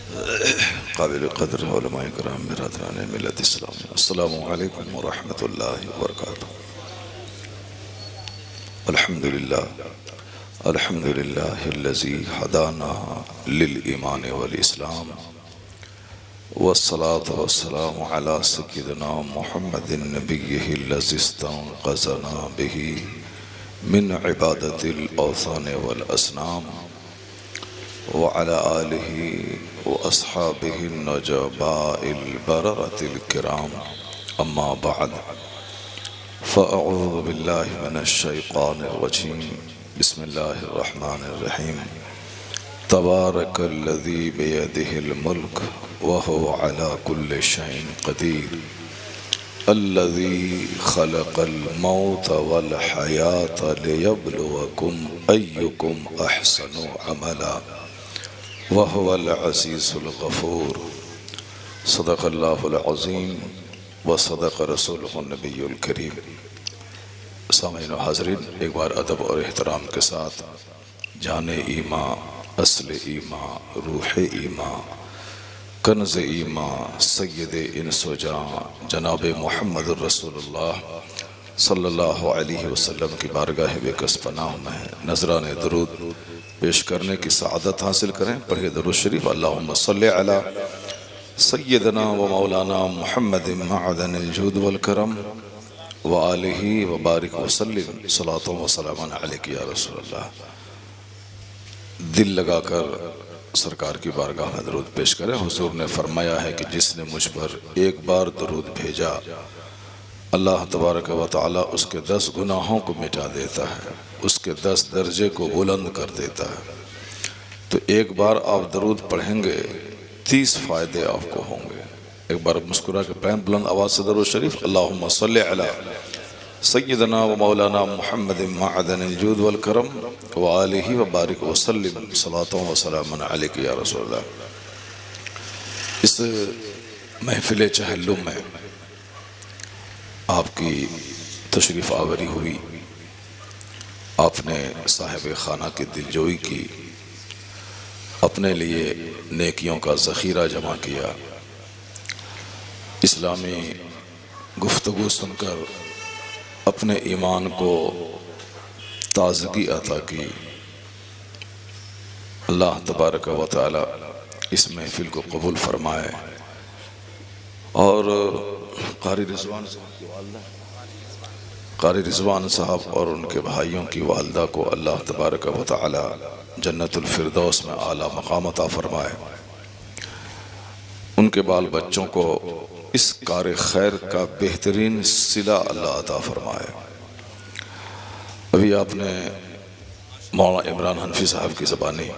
काबिल क़द्र उलमाए किराम बिरादरान मिल्लत इस्लाम, अस्सलामु अलैकुम व रहमतुल्लाहि व बरकातुहू। अल्हम्दुलिल्लाह अल्हम्दुलिल्लाहिल्लज़ी हदाना लिल ईमान वल इस्लाम वस्सलातु वस्सलामु अला सय्यिदिना मुहम्मदिन नबिय्यिहिल्लज़ी इस्तंक़ज़ना बिही मिन इबादतिल औसान वल असनाम व अला आलिहि व अस्हाबिहि नजबाइल बररतिल किराम, अम्मा बअद, फ़अऊज़ु बिल्लाहि मिनश शैतानिर रजीम, बिस्मिल्लाहिर रहमानिर रहीम। तबारकल्लज़ी बियदिहिल मुल्क व हुवा अला कुल्लि शैइन क़दीर, अल्लज़ी खलक़ल मौत वल हयात लियब्लुवकुम अय्युकुम अहसनु अमला व हुवल अज़ीज़ुल गफ़ूर। सदक़ल्लाहुल अज़ीम व सदक़ रसूलुहुन नबियुल करीम। सामीन व हाज़रीन, एक बार अदब और एहतराम के साथ जाने ईमा, अस्ल ईमा, रूह ईमा, कन्ज़ ईमा, सय्यद इंस व जां जनाब मुहम्मदुर रसूलुल्लाह सल्लल्लाहु अलैहि वसल्लम की बारगाह बेकस पनाह में नजरान दरूद पेश करने की सआदत हासिल करें। पढ़िए दरूद शरीफ। अल्लाहुम्मा सल्लि अला सय्यदना व मौलाना मुहम्मदिन मअदनिल जूद वल करम व आलिहि व बारिक व सल्लिम सलातो व सलामन अलैका या रसूलल्लाह। दिल लगाकर सरकार की बारगाह में दरूद पेश करें। हुजूर ने फरमाया है कि जिसने मुझ पर एक बार दरूद भेजा, अल्लाह तबारक व तआला उसके 10 गुनाहों को मिटा देता है, उसके 10 दर्जे को बुलंद कर देता है। तो एक बार आप दरूद पढ़ेंगे 30 फ़ायदे आपको होंगे। एक बार मुस्कुरा के पढ़ें बुलंद आवाज़ से दरूद शरीफ। अल्लाहुम्मा सल्लि अला सय्यदना व मौलाना मुहम्मदिन मअदनिल जूद वल करम व आलिहि व बारिक व सल्लिम सलातो व सलामन अलैका या रसूलल्लाह। इस महफिल चहल्लुम में आपकी तशरीफ़ आवरी हुई, आपने साहिब खाना की दिलजोई की, अपने लिए नेकियों का ज़ख़ीरा जमा किया, इस्लामी गुफ्तगू सुनकर अपने ईमान को ताज़गी अता की। अल्लाह तबारक व तआला इस महफिल को कबूल फरमाए और कारी रिज़वान साहब और उनके भाइयों की वालदा को अल्लाह तबारक व तआला जन्नतुल फिरदौस में आला मकाम अता फरमाए। उनके बाल बच्चों को इस कार खैर का बेहतरीन सिला अल्लाह अता फरमाए। अभी आपने मौलाना इमरान हनफी साहब की ज़बानी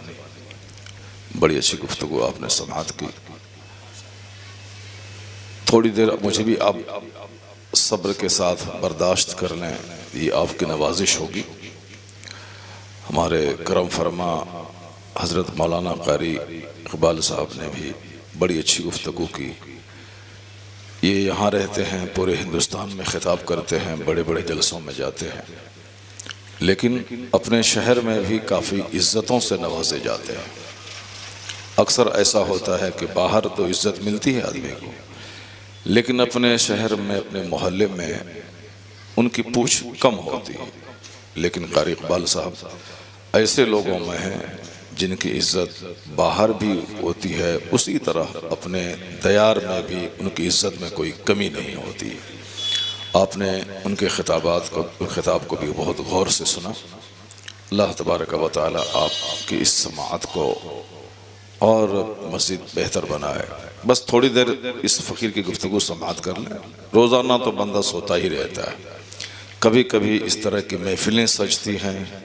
बड़ी अच्छी गुफ्तगू आपने समाअत की। थोड़ी देर मुझे भी आप सब्र के साथ बर्दाश्त कर लें, ये आपकी नवाजिश होगी। हमारे करम फरमा हज़रत मौलाना कारी इकबाल साहब ने भी बड़ी अच्छी गुफ्तगू की। ये यहाँ रहते हैं, पूरे हिंदुस्तान में ख़िताब करते हैं, बड़े बड़े जलसों में जाते हैं, लेकिन अपने शहर में भी काफ़ी इज़्ज़तों से नवाजे जाते हैं। अक्सर ऐसा होता है कि बाहर तो इज़्ज़त मिलती है आदमी को, लेकिन अपने शहर में, अपने मोहल्ले में उनकी पूछ कम होती है। लेकिन कारी इकबाल साहब ऐसे लोगों में हैं जिनकी इज़्ज़त बाहर भी होती है, उसी तरह अपने दयार में भी उनकी इज़्ज़त में कोई कमी नहीं होती। आपने उनके खिताब को भी बहुत गौर से सुना। अल्लाह तबारक व तआला आपकी इस समाअत को और मज़ीद बेहतर बनाए। बस थोड़ी देर इस फ़कीर की गुफ्तगू समाअत कर लें। रोज़ाना तो बंदा सोता ही रहता है, कभी कभी इस तरह की महफिलें सजती हैं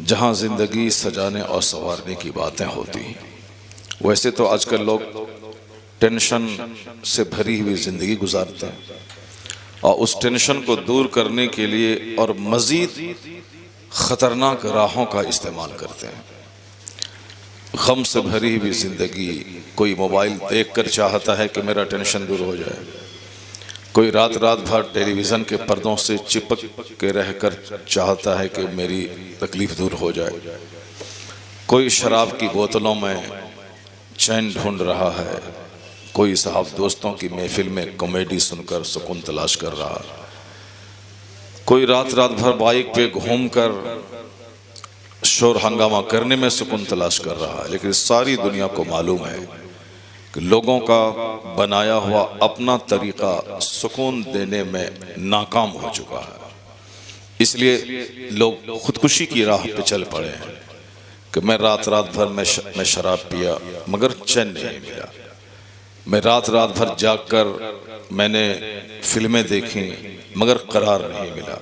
जहाँ ज़िंदगी सजाने और संवारने की बातें होती हैं। वैसे तो आजकल लोग टेंशन से भरी हुई ज़िंदगी गुजारते हैं और उस टेंशन को दूर करने के लिए और मज़ीद ख़तरनाक राहों का इस्तेमाल करते हैं। गम से भरी हुई ज़िंदगी, कोई मोबाइल देखकर चाहता है कि मेरा टेंशन दूर हो जाए, कोई रात भर टेलीविज़न के पर्दों से चिपक के रहकर चाहता है कि मेरी तकलीफ़ दूर हो जाए, कोई शराब की बोतलों में चैन ढूंढ रहा है, कोई साहब दोस्तों की महफिल में कॉमेडी सुनकर सुकून तलाश कर रहा है, कोई रात रात भर बाइक पे घूमकर शोर हंगामा करने में सुकून तलाश कर रहा है। लेकिन सारी दुनिया को मालूम है कि लोगों का बनाया हुआ अपना तरीका सुकून देने में नाकाम हो चुका है। इसलिए लोग खुदकुशी की राह पे चल पड़े हैं कि मैं रात रात भर मैं शराब पिया मगर चैन नहीं मिला, मैं रात रात भर जागकर मैंने फिल्में देखी मगर करार नहीं मिला।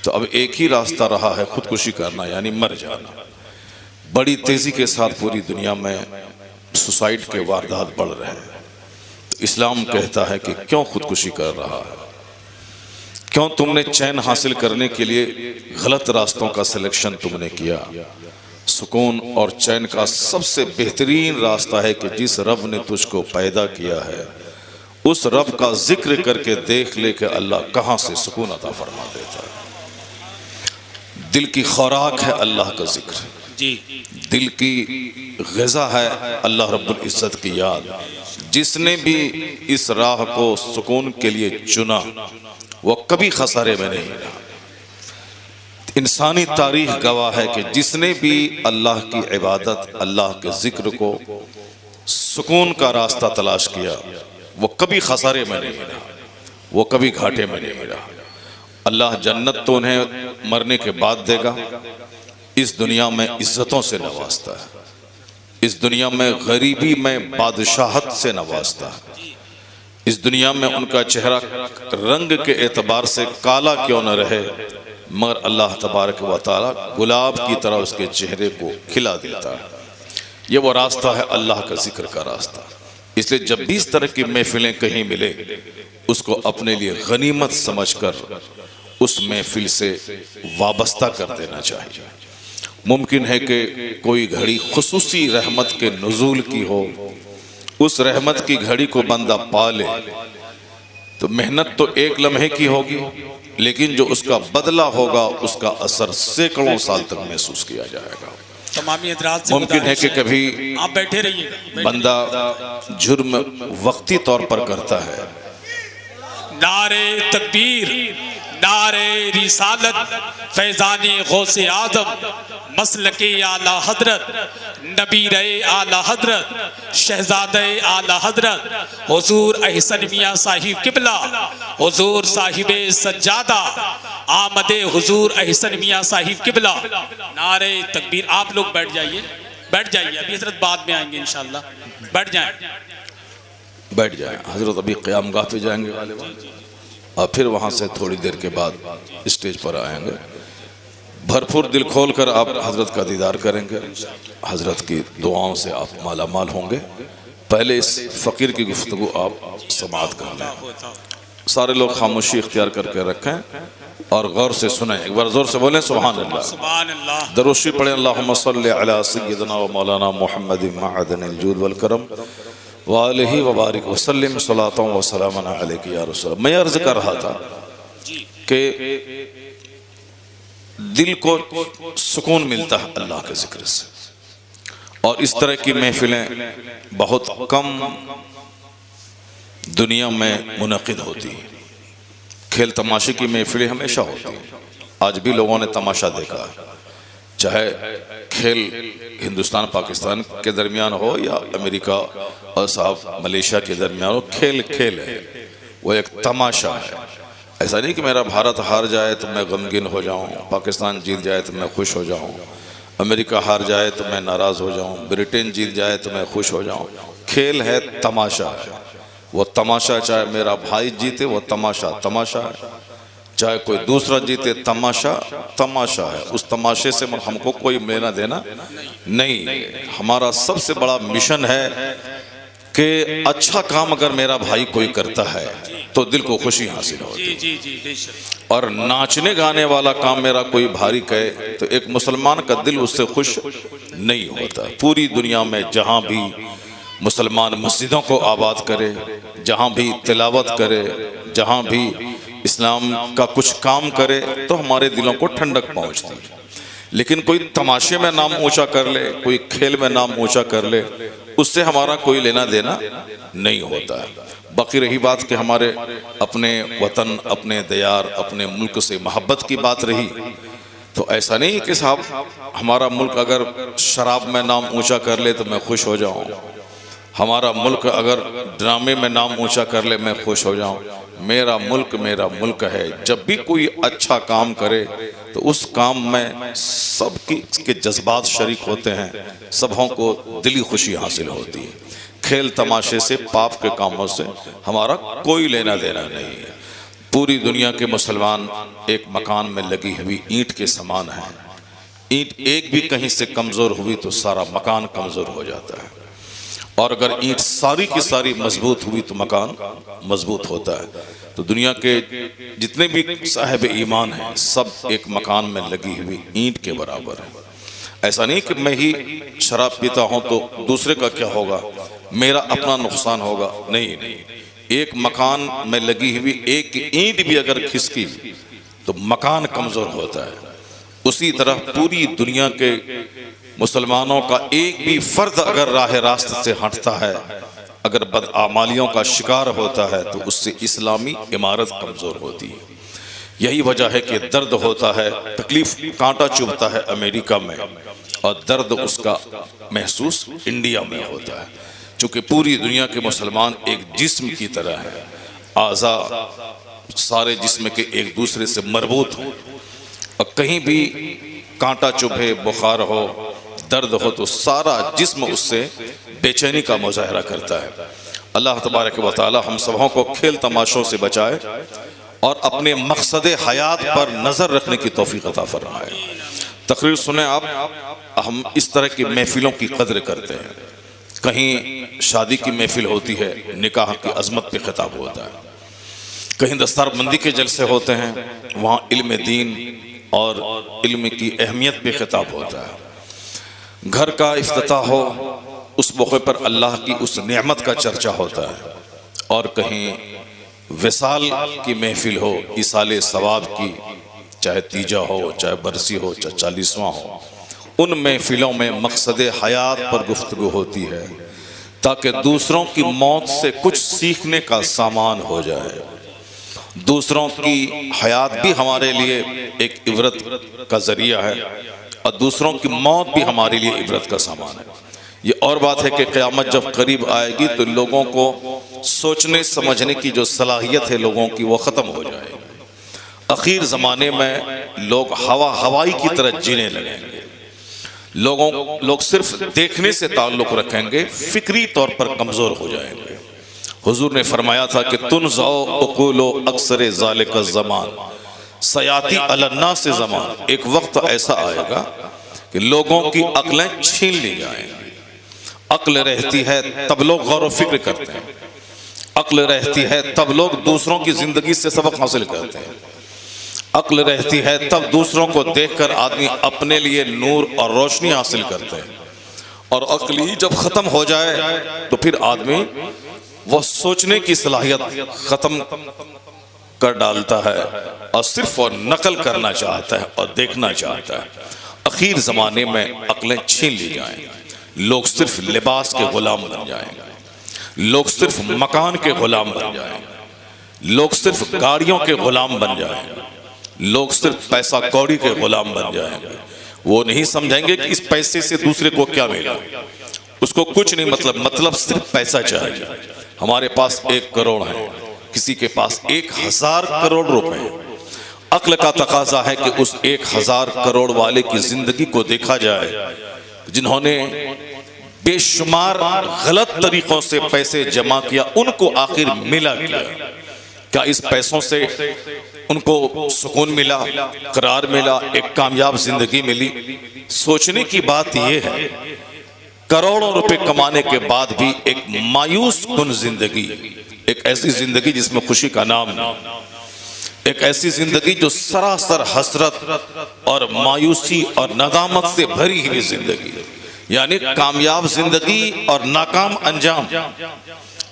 तो अब एक ही रास्ता रहा है, खुदकुशी करना यानी मर जाना। बड़ी तेजी के साथ पूरी दुनिया में सुसाइड के वारदात बढ़ रहे हैं। तो इस्लाम कहता है कि क्यों खुदकुशी कर रहा है, क्यों तुमने चैन हासिल करने के लिए गलत रास्तों का सिलेक्शन तुमने किया। सुकून और चैन का सबसे बेहतरीन रास्ता है कि जिस रब ने तुझको पैदा किया है उस रब का जिक्र करके देख ले कि अल्लाह कहाँ से सुकून अता फरमा देता है। दिल की खुराक है अल्लाह का जिक्र जी, दिल की ग़िज़ा है अल्लाह रब्बुल इज़्ज़त की याद। जिसने भी इस राह को सुकून के लिए चुना वो कभी खसारे में नहीं रहा। इंसानी तारीख गवाह है कि जिसने भी अल्लाह की इबादत, अल्लाह के जिक्र को सुकून का रास्ता तलाश किया वो कभी खसारे में नहीं रहा, वो कभी घाटे में नहीं रहा। अल्लाह जन्नत तो उन्हें मरने के बाद देगा, इस दुनिया में इज्जतों से नवाजता है, इस दुनिया में गरीबी में बादशाहत से नवाजता है, इस दुनिया में उनका चेहरा रंग के एतबार से काला क्यों न रहे मगर अल्लाह तबारक व तआला गुलाब की तरह उसके चेहरे को खिला देता है। ये वो रास्ता है अल्लाह का जिक्र का रास्ता। इसलिए जब भी इस तरह की महफिलें कहीं मिले उसको अपने लिए गनीमत समझकर उस महफिल से वाबस्ता कर देना चाहिए। मुमकिन है कि कोई घड़ी खुसूसी रहमत के नुज़ूल की हो, उस रहमत की घड़ी को बंदा पा ले तो मेहनत तो एक लम्हे की होगी लेकिन जो उसका बदला होगा उसका असर सैकड़ों साल तक महसूस किया जाएगा। मुमकिन है कि कभी आप बैठे रहिए बंदा जुर्म वक्ती तौर पर करता है, नारे तकबीर, नारे रिसालत, फैज़ानी गौसे आज़म, मसलके आला हजरत, नबीरे आला हजरत, शहजादे आला हजरत, हुजूर अहसन मियाँ साहिब किबला, हुजूर साहिबे सज्जादा, आमदे हुजूर अहसन मियाँ साहिब किबला। नारे तकबीर। आप लोग बैठ जाइए, बैठ जाइए, अभी हजरत बाद में आएंगे इंशाल्लाह, बैठ जाएं, बैठ जाएं। हजरत अभी क़यामगाह पे जाएंगे और फिर वहाँ से थोड़ी देर के बाद स्टेज पर आएंगे। भरपूर दिल खोल कर आप हजरत का दीदार करेंगे, हजरत की दुआओं से आप माला माल होंगे। पहले इस फ़कीर की गुफ्तगू आप समाअत कर लें। सारे लोग खामोशी इख्तियार करके रखें और गौर से सुने। एक बार जोर से बोलें सुभान अल्लाह, सुभान अल्लाह। दरूशी पढ़ें अल्लाहुम्मा सल्लि अला सय्यिदना व मौलाना मुहम्मदिन मअदनिल जूद वल करम व आलिहि व बारिक व सल्लिम सलातन व सलामन अलैका या रसूल। मैं अर्ज़ कर रहा था कि दिल को सुकून मिलता है अल्लाह के जिक्र से और इस तरह की महफिलें बहुत कम दुनिया में मुनक़िद होती हैं। खेल तमाशे की महफिलें हमेशा होती हैं। आज भी लोगों ने तमाशा देखा है, चाहे खेल हिंदुस्तान पाकिस्तान के दरमियान हो या अमेरिका और साहब मलेशिया के दरमियान हो। खेल खेल है, वो एक तमाशा है। ऐसा नहीं कि मेरा भारत हार जाए तो मैं गमगीन हो जाऊं, पाकिस्तान जीत जाए तो मैं खुश हो जाऊं, अमेरिका हार जाए तो मैं नाराज़ हो जाऊं, ब्रिटेन जीत जाए तो मैं खुश हो जाऊं। खेल है, तमाशा है। वो तमाशा चाहे मेरा भाई जीते वो तमाशा तमाशा है, चाहे कोई दूसरा जीते तमाशा तमाशा है। उस तमाशे से हमको कोई लेना देना नहीं। हमारा सबसे बड़ा मिशन है कि अच्छा काम अगर मेरा भाई कोई करता है तो दिल को खुशी हासिल होती है। और नाचने गाने वाला काम मेरा कोई भाई करे तो एक मुसलमान का दिल उससे खुश नहीं होता। पूरी दुनिया में जहाँ भी मुसलमान मस्जिदों को आबाद करे, जहाँ भी तिलावत करे, जहाँ भी इस्लाम का कुछ काम करे तो हमारे दिलों को ठंडक पहुँचती है। लेकिन कोई तमाशे में नाम ऊंचा कर ले, कोई खेल में नाम ऊंचा कर ले, उससे हमारा कोई लेना देना नहीं होता है। बाकी रही बात कि हमारे अपने वतन, अपने दयार, अपने मुल्क से मोहब्बत की बात रही, तो ऐसा नहीं कि साहब हमारा मुल्क अगर शराब में नाम ऊंचा कर ले तो मैं खुश हो जाऊं, हमारा मुल्क अगर ड्रामे में नाम ऊंचा कर ले मैं खुश हो जाऊं। मेरा मुल्क है। जब भी कोई अच्छा काम करे तो उस काम में सबकी के जज्बात शरीक होते हैं, सबों को दिली खुशी हासिल होती है। खेल तमाशे से, पाप के कामों से हमारा कोई लेना देना नहीं है। पूरी दुनिया के मुसलमान एक मकान में लगी हुई ईंट के समान है। ईंट एक भी कहीं से कमज़ोर हुई तो सारा मकान कमज़ोर हो जाता है, और अगर ईंट सारी की सारी मजबूत हुई तो मकान मजबूत होता है। तो दुनिया के जितने भी साहिब ईमान हैं सब एक मकान में लगी हुई ईंट के बराबर है। ऐसा नहीं कि मैं ही शराब पीता हूं तो दूसरे का क्या होगा, मेरा अपना नुकसान होगा, नहीं नहीं। एक मकान में लगी हुई एक ईंट भी अगर खिसकी तो मकान कमज़ोर होता है। उसी तरह पूरी दुनिया के मुसलमानों का एक भी फर्द अगर राह रास्त से हटता है, अगर बदआमालियों का शिकार होता है, तो उससे इस्लामी इमारत कमज़ोर होती है। यही वजह है कि दर्द होता है, तकलीफ, कांटा चुभता है अमेरिका में, और दर्द उसका महसूस इंडिया में होता है। चूँकि पूरी दुनिया के मुसलमान एक जिस्म की तरह है, आज़ा सारे जिस्म के एक दूसरे से मरबूत हैं, और कहीं भी कांटा चुभे, बुखार हो, दर्द हो तो सारा जिस्म उससे बेचैनी का मुजाहरा करता है। अल्लाह तबारक व तआला हम सबों को खेल तमाशों से बचाए और अपने मकसद हयात पर नज़र रखने की तौफीक अता फरमाए। तकरीर सुने आप, हम इस तरह की महफिलों की कदर करते हैं। कहीं शादी की महफिल होती है, निकाह की अजमत पे खिताब होता है, कहीं दस्तारबंदी के जलसे होते हैं, वहाँ इल्म दीन और इल्म की अहमियत पे खिताब होता है। घर का इफ्तिताह हो, उस मौके पर अल्लाह की उस नेमत का चर्चा होता है। और कहीं विसाल की महफिल हो, इसाले सवाब की, चाहे तीजा हो, चाहे बरसी हो, चाहे 40वां हो, उन महफिलों में मकसद हयात पर गुफ्तगू होती है, ताकि दूसरों की मौत से कुछ सीखने का सामान हो जाए। दूसरों की हयात भी हमारे लिए एक इबरत का जरिया है, और दूसरों की मौत भी हमारे लिए इबरत का सामान है। ये और बात है कि क़यामत जब करीब आएगी तो लोगों को सोचने समझने की जो सलाहियत है लोगों की, वो ख़त्म हो जाएगी। आखिर ज़माने में लोग हवाई की तरह जीने लगेंगे। लोग सिर्फ देखने से ताल्लुक़ रखेंगे, फ़िक्री तौर पर कमज़ोर हो जाएंगे। हुजूर ने फरमाया था कि तुनज़अ उक़ूलो अक्सर ज़ालिका ज़मान सयाती अलन्ना से ज़मान, एक वक्त ऐसा आएगा कि लोगों की अक्लें छीन ली जाएंगी। अक्ल रहती है तब लोग गौर व फिक्र करते हैं, अक्ल रहती है तब लोग दूसरों की ज़िंदगी से सबक हासिल करते हैं, अक्ल रहती है तब दूसरों को देखकर आदमी अपने लिए नूर और रोशनी हासिल करते हैं। और अक्ल ही जब ख़त्म हो जाए तो फिर आदमी वो सोचने की सलाहियत ख़त्म कर डालता है और सिर्फ और नकल करना चाहता है और देखना चाहता है। आखिर ज़माने में अक्लें छीन ली जाएंगी, लोग सिर्फ लिबास के गुलाम बन जाएंगे, लोग सिर्फ मकान के गुलाम बन जाएंगे, लोग सिर्फ गाड़ियों के गुलाम बन जाएंगे, लोग सिर्फ पैसा कौड़ी के गुलाम बन जाएंगे। वो नहीं समझेंगे कि इस पैसे से दूसरे को क्या मिला, उसको कुछ नहीं मतलब सिर्फ पैसा चाहिए। हमारे पास 1 करोड़ है, किसी के पास 1000 करोड़ रुपए। अक्ल का तकाजा है कि उस 1000 करोड़ वाले की जिंदगी को देखा जाए, जिन्होंने बेशुमार गलत तरीकों से पैसे जमा किया, उनको आखिर मिला क्या? क्या इस पैसों से उनको सुकून मिला, करार मिला, एक कामयाब जिंदगी मिली? सोचने की बात यह है, करोड़ों रुपए कमाने के बाद भी एक मायूस कुन जिंदगी, एक ऐसी जिंदगी जिसमें खुशी का नाम नहीं, एक ऐसी जिंदगी जो सरासर हसरत और मायूसी और नदामत से भरी हुई जिंदगी, यानी कामयाब जिंदगी और नाकाम अंजाम।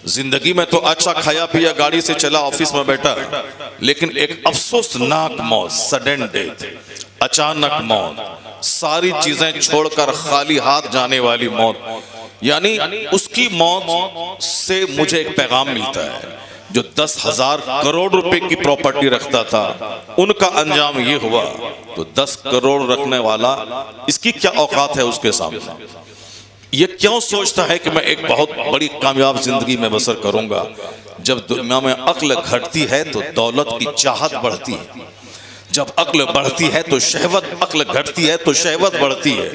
जिंदगी में तो अच्छा खाया पिया, गाड़ी से चला, ऑफिस में बैठा, लेकिन एक अफसोसनाक मौत, सडन डेथ, अचानक मौत, सारी चीजें छोड़कर खाली हाथ जाने वाली मौत, यानी उसकी मौत से मुझे एक पैगाम मिलता है। जो 10,000 करोड़ रुपए की प्रॉपर्टी रखता था, उनका अंजाम ये हुआ, तो 10 करोड़ रखने वाला इसकी क्या औकात है उसके सामने? ये क्यों सोचता है कि मैं एक बहुत बड़ी कामयाब जिंदगी में बसर करूंगा? जब दुनिया में अक्ल घटती है तो दौलत की चाहत बढ़ती है, जब अक्ल बढ़ती है तो शहवत, अक्ल घटती है तो शहवत बढ़ती है।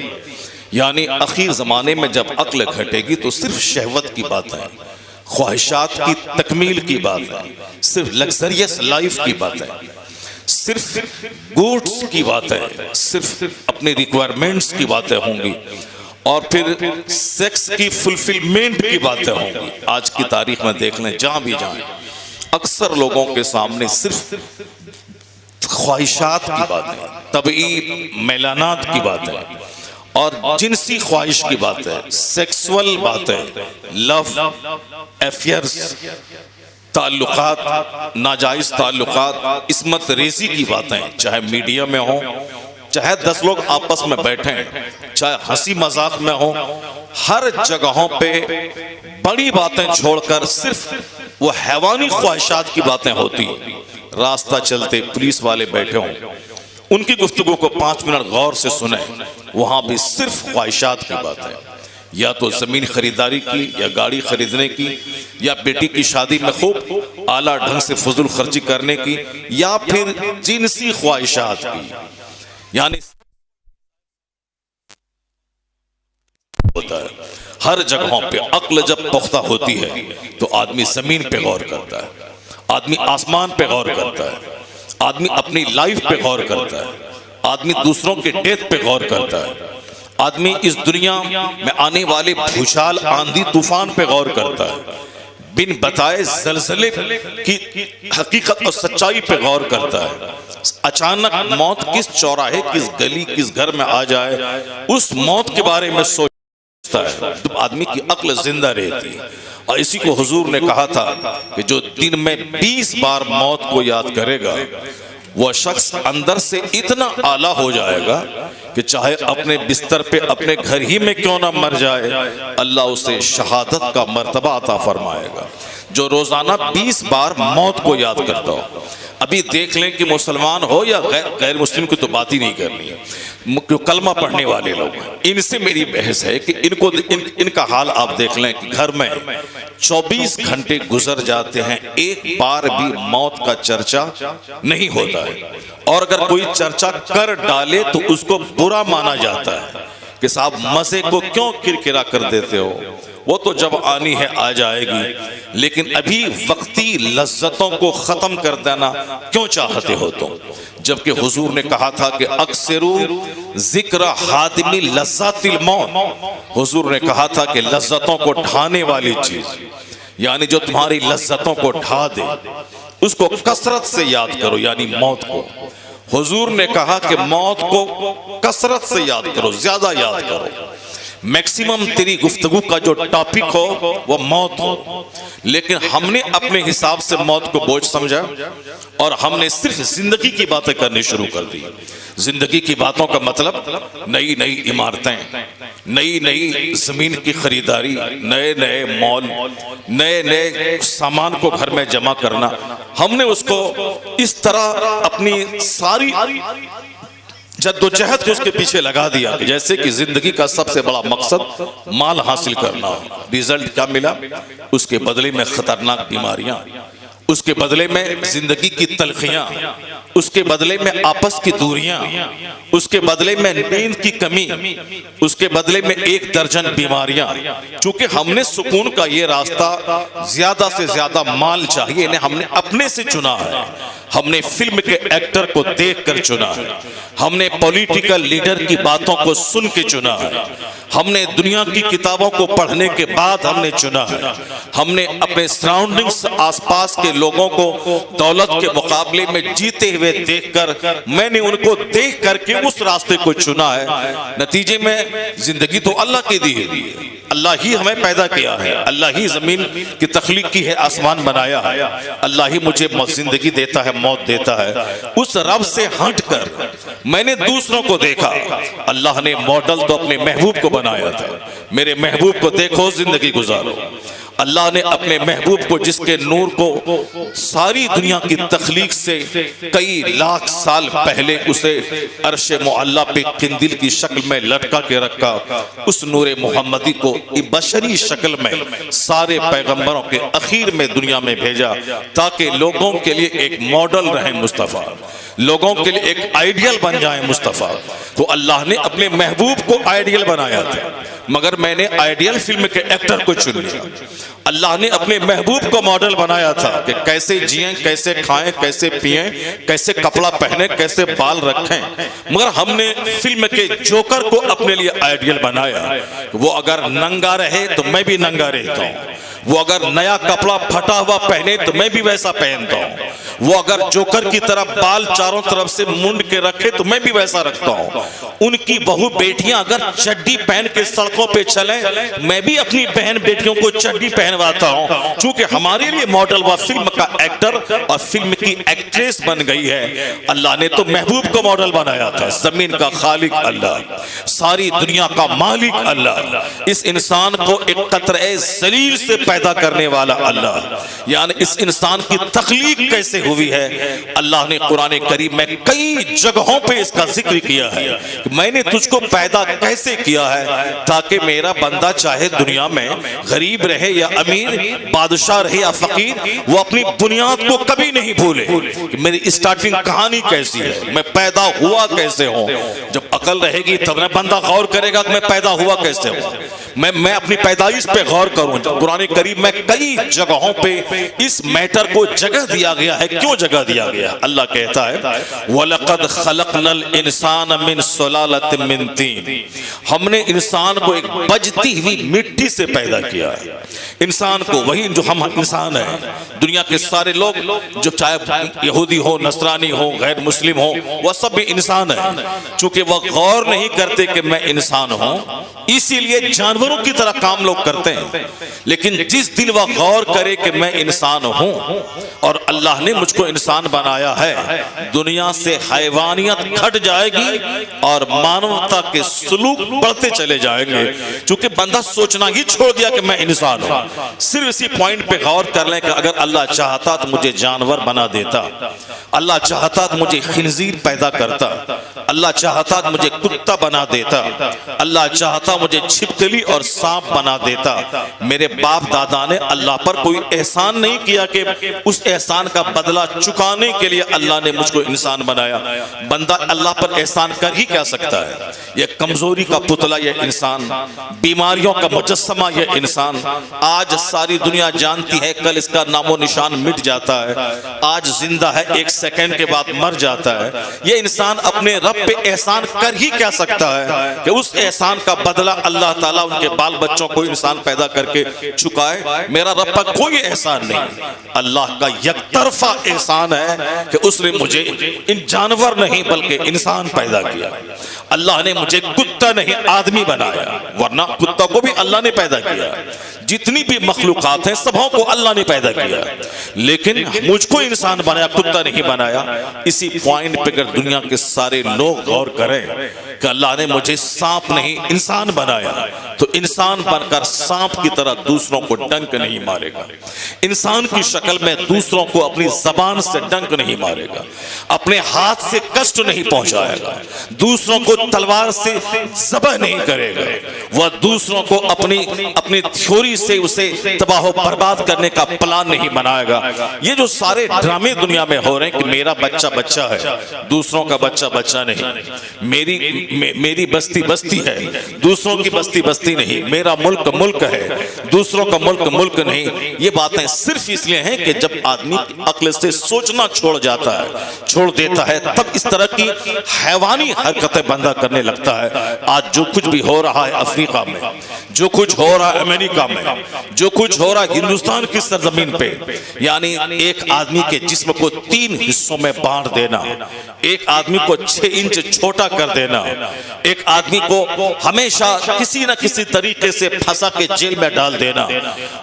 यानी आखिर जमाने में जब अक्ल घटेगी तो सिर्फ शहवत की बात है, ख्वाहिशात की तकमील की बात है, सिर्फ लग्जरियस लाइफ की बात है, सिर्फ गुड्स की बात है, सिर्फ अपनी रिक्वायरमेंट्स की बातें होंगी और फिर सेक्स की फुलफिलमेंट की बातें होंगी। आज की तारीख में देख लें, जहां भी जाएं, अक्सर लोगों के सामने सिर्फ ख्वाहिशात की बातें, तबई मैलानात की बातें और जिनसी ख्वाहिश की बात है, सेक्सुअल बातें, लव अफेयर्स, ताल्लुकात, नाजायज ताल्लुकात, इस्मत रेजी की बातें, चाहे मीडिया में हो, चाहे 10 लोग आपस में बैठे हैं, चाहे हंसी मजाक में हो, हर जगहों पे बड़ी बातें छोड़कर सिर्फ वो हैवानी ख्वाहिशात की बातें होती है। रास्ता चलते पुलिस वाले बैठे हों, उनकी गुफ्तगू को 5 मिनट गौर से सुने, वहां भी सिर्फ ख्वाहिशात की बात है, या तो जमीन खरीदारी की, या गाड़ी खरीदने की, या बेटी की शादी में खूब आला ढंग से फजूल खर्ची करने की, या फिर जिनसी ख्वाहिशात की। यानी होता है हर जगहों पे। अक्ल जब पुख्ता होती है तो आदमी जमीन पे गौर करता है, आदमी आसमान पे गौर करता है, आदमी अपनी लाइफ पे गौर करता है, आदमी दूसरों के डेथ पे गौर करता है, आदमी इस दुनिया में आने वाले भूचाल, आंधी तूफान पे गौर करता है, बिन बताए ज़लज़ले की हकीकत और सच्चाई पे गौर करता है। अचानक मौत किस चौराहे, किस गली, किस घर में आ जाए, उस मौत के बारे में सोचता है। तो आदमी की अक्ल जिंदा रहती है। और इसी को हुजूर ने कहा था कि जो दिन में 20 बार मौत को याद करेगा, वह शख्स अंदर से इतना आला हो जाएगा कि चाहे अपने बिस्तर पे अपने घर ही में क्यों ना मर जाए, अल्लाह उसे शहादत का मर्तबा अता फरमाएगा। जो रोजाना 20 बार मौत को याद करता हो। अभी देख लें कि मुसलमान हो या गैर मुस्लिम की तो बात ही नहीं करनी है, जो कलमा पढ़ने वाले लोग हैं, इनसे मेरी बहस है कि इनका हाल आप देख लें कि घर में 24 घंटे गुजर जाते हैं, एक बार भी मौत का चर्चा नहीं होता है, और अगर कोई चर्चा कर डाले तो उसको बुरा माना जाता है कि साहब मजे को क्यों किरकिरा कर देते हो, वो तो जब आनी है आ जाएगी, लेकिन अभी वक्ती लज्जतों को खत्म कर देना क्यों चाहते हो तुम? जबकि हुजूर ने कहा था कि अक्सरू जिक्र हादिमी लज्जातिल मौत। हुजूर ने कहा था कि लज्जतों को ढाने वाली चीज, यानी जो तुम्हारी लज्जतों को ढा दे, उसको कसरत से याद करो, यानी मौत को। हुजूर ने कहा कि मौत को कसरत से याद करो, ज्यादा याद करो। मैक्सिमम तेरी गुफ्तगू का जो टॉपिक हो वो मौत हो, लेकिन हमने अपने हिसाब से मौत को बोझ समझा और हमने सिर्फ जिंदगी की बातें करनी शुरू कर दी। जिंदगी की बातों का मतलब नई नई इमारतें, नई नई जमीन की खरीदारी, नए नए मॉल, नए नए सामान को घर में जमा करना। हमने उसको इस तरह अपनी सारी जद्दोजहद को उसके पीछे लगा दिया कि जैसे कि जिंदगी का सबसे बड़ा मकसद माल हासिल करना। रिजल्ट क्या मिला? उसके बदले में खतरनाक बीमारियां, उसके बदले में जिंदगी की तलखियां, उसके बदले में आपस की दूरियां, उसके बदले में नींद की कमी, उसके बदले में 1 दर्जन बीमारियां। चूंकि हमने सुकून का ये रास्ता ज्यादा से ज्यादा माल चाहिए ने हमने अपने से चुना है, हमने फिल्म के एक्टर को देखकर चुना है, हमने पॉलिटिकल लीडर की बातों को सुन के चुना है, हमने दुनिया की किताबों को पढ़ने के बाद हमने चुना है, हमने अपने सराउंडिंग्स आसपास के लोगों को दौलत के मुकाबले में जीते हुए देखकर मैंने उनको देख करके उस रास्ते को चुना है। नतीजे में जिंदगी तो अल्लाह की दी हुई है, अल्लाह ही हमें पैदा किया है, अल्लाह ही जमीन की तख्लीक की है, आसमान बनाया है, अल्लाह ही मुझे जिंदगी देता है, मौत देता है, उस रब से हटकर मैंने दूसरों को देखा। अल्लाह ने मॉडल तो अपने महबूब को बनाया था, मेरे महबूब को देखो, जिंदगी गुजारो। अल्लाह ने अपने महबूब को, जिसके नूर को सारी दुनिया की तख्लीक से कई लाख साल पहले उसे अर्श मुअल्ला पे किंदिल की शक्ल में लटका के रखा, उस नूर मोहम्मदी को बशरी शक्ल में सारे पैगंबरों के आखिर में दुनिया में भेजा, ताकि लोगों के लिए एक मॉडल रहे मुस्तफ़ा, लोगों के लिए एक आइडियल बन जाए मुस्तफ़ा। तो अल्लाह ने अपने महबूब को आइडियल बनाया था, मगर मैंने आइडियल फिल्म के एक्टर को चुन लिया। अल्लाह ने अपने महबूब को मॉडल बनाया था कि कैसे जिएं, कैसे खाएं, कैसे पिएं, कैसे कपड़ा पहने, कैसे बाल रखें, मगर हमने फिल्म के जोकर को अपने लिए आइडियल बनाया। वो अगर नंगा रहे तो मैं भी नंगा रहता हूँ, वो अगर नया कपड़ा फटा हुआ पहने तो मैं भी वैसा पहनता हूँ, वो अगर जोकर की तरफ बाल चारों तरफ से मुंड के रखे तो मैं भी वैसा रखता हूँ। उनकी बहू बेटियां अगर चड्डी पहन के सड़कों पे चले, मैं भी अपनी बहन बेटियों को चड्डी पहनवाता हूँ, क्योंकि हमारे लिए मॉडल व फिल्म का एक्टर और फिल्म की एक्ट्रेस बन गई है। अल्लाह ने तो महबूब को मॉडल बनाया था। जमीन का खालिक अल्लाह, सारी दुनिया का मालिक अल्लाह, इस इंसान को एक कतरे जलील से पैदा करने वाला अल्लाह, यानी इस इंसान की तख्लीक कैसे हुई है, अल्लाह ने कुरान करीम में कई जगहों पे इसका जिक्र किया है कि मैंने तुझको पैदा कैसे किया है, ताकि मेरा बंदा चाहे दुनिया में गरीब रहे या अमीर, बादशाह रहे या फकीर, वो अपनी बुनियाद को कभी नहीं भूले कि मेरी स्टार्टिंग कहानी कैसी है, मैं पैदा हुआ कैसे हूं। जब अकल रहेगी तब ना बंदा गौर करेगा कि मैं पैदा हुआ कैसे हूं, मैं अपनी पैदाइश पे गौर करूं। कुरान करीम में कई जगहों पे इस मैटर को जगह दिया गया है। क्यों जगह दिया गया? अल्लाह कहता है वलक़द खलक़नल इंसान मिन सुलालतिन मिन तीन, हमने इंसान को एक बजती हुई मिट्टी से पैदा किया है। इंसान को, वही जो हम इंसान है, दुनिया के सारे लोग जो चाहे यहूदी हो, नसरानी हो, गैर मुस्लिम हो, वह सब भी इंसान है। चूंकि वह गौर नहीं करते कि मैं इंसान हूं, इसीलिए जानवरों की तरह काम लोग करते हैं। लेकिन जिस दिन वह गौर करे कि मैं इंसान हूं और अल्लाह ने मुझको इंसान बनाया है, दुनिया से हैवानियत घट जाएगी और मानवता के सलूक बढ़ते चले जाएंगे। क्योंकि बंदा सोचना ही छोड़ दिया कि मैं इंसान हूं। सिर्फ इसी पॉइंट पे गौर कर लें कि अगर अल्लाह चाहता तो मुझे जानवर बना देता, अल्लाह चाहता तो मुझे खिंजीर पैदा करता, अल्लाह चाहता तो मुझे कुत्ता बना देता, अल्लाह चाहता मुझे छिपकली और सांप बना देता। मेरे बाप दादा ने अल्लाह पर कोई एहसान नहीं किया कि उस एहसान का बदला चुकाने के लिए अल्लाह ने मुझको इंसान बनाया। बंदा अल्लाह पर एहसान कर ही क्या सकता है? यह कमजोरी का पुतला यह इंसान, बीमारियों का मुजस्समा यह इंसान, आज सारी दुनिया जानती है कल इसका नामो निशान मिट जाता है, आज जिंदा है एक सेकंड के बाद मर जाता है। यह इंसान अपने रब पे एहसान कर ही क्या सकता है कि उस एहसान का बदला अल्लाह ताला उनके बाल बच्चों को इंसान पैदा करके चुकाए? मेरा रब पर कोई एहसान नहीं। अल्लाह का यकतरफा एहसान है कि उसने मुझे इन जानवर नहीं बल्कि इंसान पैदा किया। अल्लाह ने मुझे कुत्ता नहीं आदमी बनाया, वरना कुत्ता को भी अल्लाह ने पैदा किया। जितनी भी मखलूकात हैं सबों को अल्लाह ने पैदा किया, लेकिन मुझको इंसान बनाया, कुत्ता नहीं बनाया। इसी पॉइंट पे अगर दुनिया के सारे लोग गौर करें कि अल्लाह ने मुझे सांप नहीं इंसान बनाया, तो इंसान बनकर सांप की तरह दूसरों को डंक नहीं मारेगा, इंसान की शक्ल में दूसरों को अपनी जबान से डंक नहीं मारेगा, अपने हाथ से कष्ट नहीं पहुंचाएगा, दूसरों को तलवार से ज़बह नहीं करेगा, वह दूसरों को अपनी थ्योरी से उसे तबाह बर्बाद करने का प्लान नहीं बनाएगा। ये जो सारे ड्रामे दुनिया में हो रहे हैं कि मेरा बच्चा बच्चा है, दूसरों का बच्चा बच्चा नहीं, मेरी बस्ती बस्ती है, दूसरों की बस्ती बस्ती नहीं, मेरा मुल्क मुल्क है, दूसरों का मुल्क मुल्क नहीं, ये बातें सिर्फ इसलिए हैं कि जब आदमी अक्ल से सोचना छोड़ जाता है, छोड़ देता है, तब इस तरह की हैवानी हरकतें बंदा करने लगता है। आज जो कुछ भी हो रहा है अफ्रीका में, जो कुछ हो रहा है अमेरिका में, जो कुछ हो रहा है हिंदुस्तान की सरजमीन पे, यानी एक आदमी के जिस्म को 3 हिस्सों में बांट देना, एक आदमी को 6 इंच छोटा कर देना, एक आदमी को हमेशा किसी न किसी तरीके से फंसा के जेल में डाल देना,